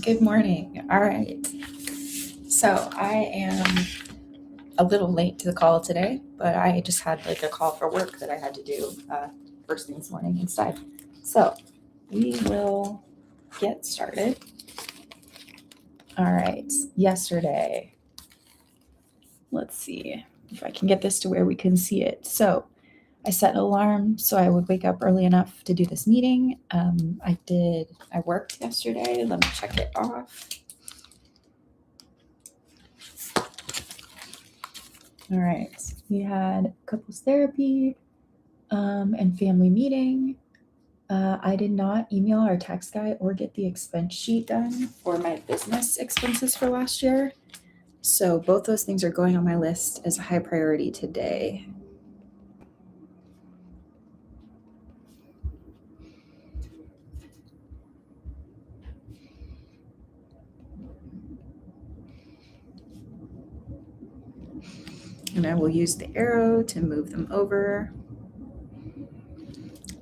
Good morning. All right. So I am a little late to the call today, but I just had like a call for work that I had to do first thing this morning instead. So we will get started. All right. Yesterday, let's see if I can get this to where we can see it. So I set an alarm so I would wake up early enough to do this meeting. I worked yesterday. Let me check it off. All right. We had couples therapy and family meeting. I did not email our tax guy or get the expense sheet done for my business expenses for last year. So both those things are going on my list as a high priority today. And I will use the arrow to move them over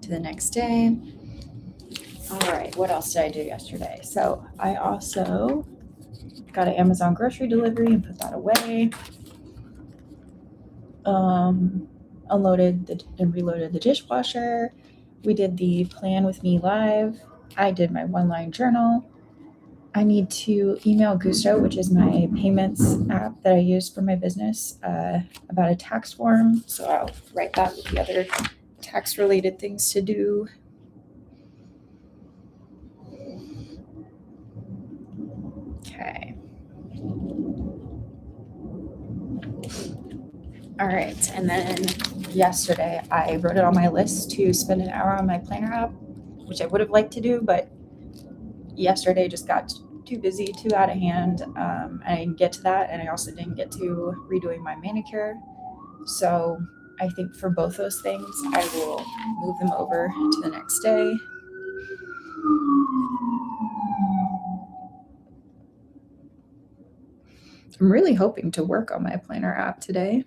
to the next day. All right, what else did I do yesterday? So I also got an Amazon grocery delivery and put that away. Unloaded and reloaded the dishwasher. We did the Plan With Me live. I did my one-line journal. I need to email Gusto, which is my payments app that I use for my business, about a tax form. So I'll write that with the other tax-related things to do. Okay. All right. And then yesterday, I wrote it on my list to spend an hour on my planner app, which I would have liked to do, but yesterday just got too busy, too out of hand. I didn't get to that, and I also didn't get to redoing my manicure. So I think for both those things, I will move them over to the next day. I'm really hoping to work on my planner app today.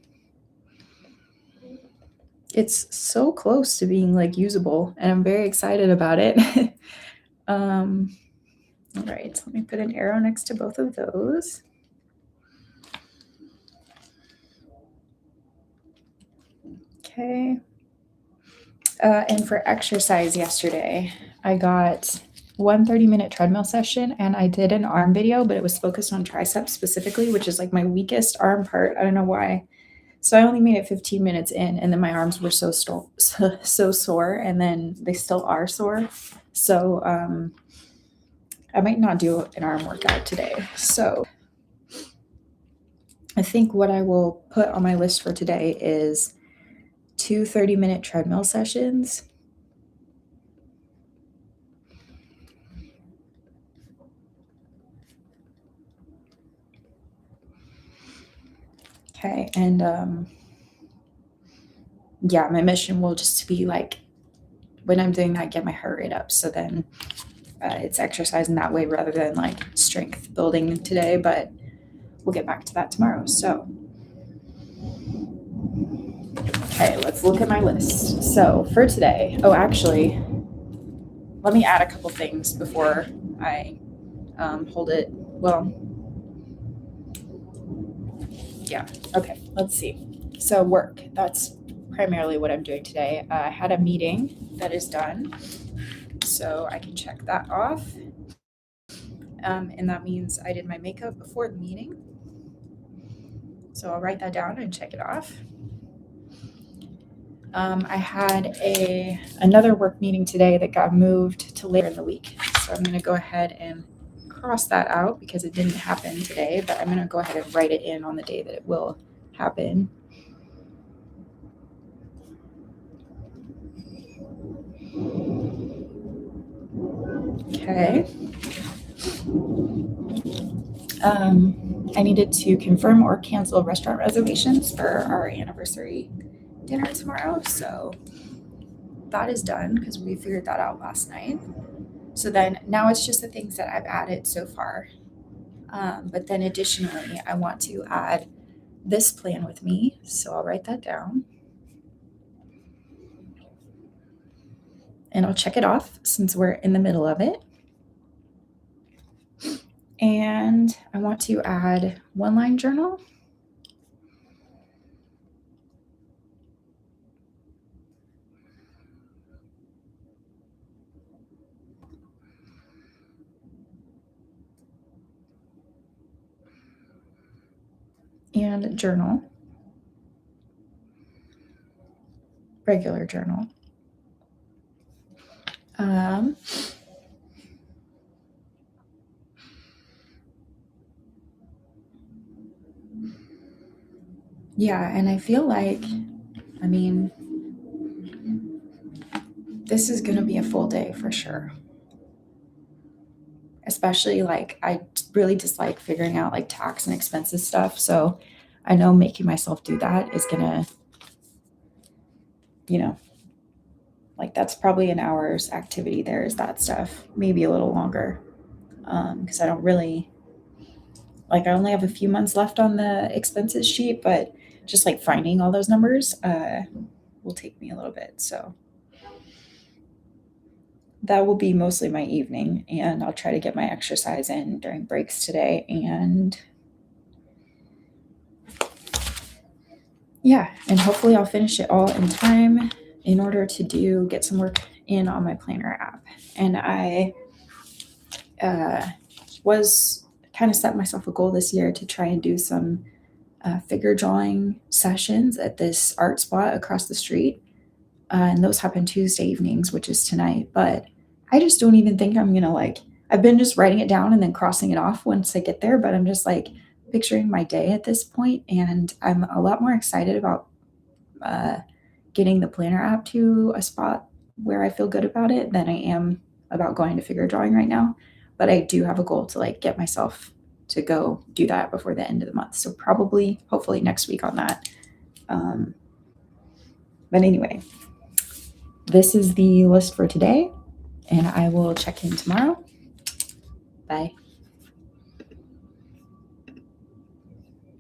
It's so close to being like usable, and I'm very excited about it. All right, let me put an arrow next to both of those. Okay. And for exercise yesterday, I got one 30-minute treadmill session and I did an arm video, but it was focused on triceps specifically, which is like my weakest arm part. I don't know why. So I only made it 15 minutes in, and then my arms were so sore, and then they still are sore. So I might not do an arm workout today. So I think what I will put on my list for today is 2 30-minute treadmill sessions. Okay, and yeah, my mission will just be like when I'm doing that, get my heart rate up. So then it's exercise in that way rather than like strength building today, but we'll get back to that tomorrow. So, okay, let's look at my list. So for today, oh, actually, let me add a couple things before I hold it. Well, yeah, okay, let's see. So work, that's primarily what I'm doing today. I had a meeting that is done, so I can check that off. And that means I did my makeup before the meeting. So I'll write that down and check it off. I had another work meeting today that got moved to later in the week. So I'm going to go ahead and cross that out because it didn't happen today, but I'm going to go ahead and write it in on the day that it will happen. Okay. I needed to confirm or cancel restaurant reservations for our anniversary dinner tomorrow. So that is done because we figured that out last night. So then now it's just the things that I've added so far. But then additionally, I want to add this Plan With Me. So I'll write that down. And I'll check it off since we're in the middle of it. And I want to add one line journal. And journal. Regular journal. Yeah, and I feel like, I mean, this is going to be a full day for sure. Especially like I really dislike figuring out like tax and expenses stuff. So I know making myself do that is going to, like that's probably an hour's activity there is that stuff, maybe a little longer. Because I don't really, like I only have a few months left on the expenses sheet, but just like finding all those numbers will take me a little bit. So that will be mostly my evening, and I'll try to get my exercise in during breaks today. And yeah, and hopefully I'll finish it all in time in order to get some work in on my planner app. And I was kind of set myself a goal this year to try and do some figure drawing sessions at this art spot across the street. And those happen Tuesday evenings, which is tonight. But I just don't even think I'm gonna like, I've been just writing it down and then crossing it off once I get there. But I'm just like picturing my day at this point, and I'm a lot more excited about getting the planner app to a spot where I feel good about it than I am about going to figure drawing right now. But I do have a goal to like get myself to go do that before the end of the month. So probably, hopefully next week on that. But anyway, this is the list for today, and I will check in tomorrow. Bye.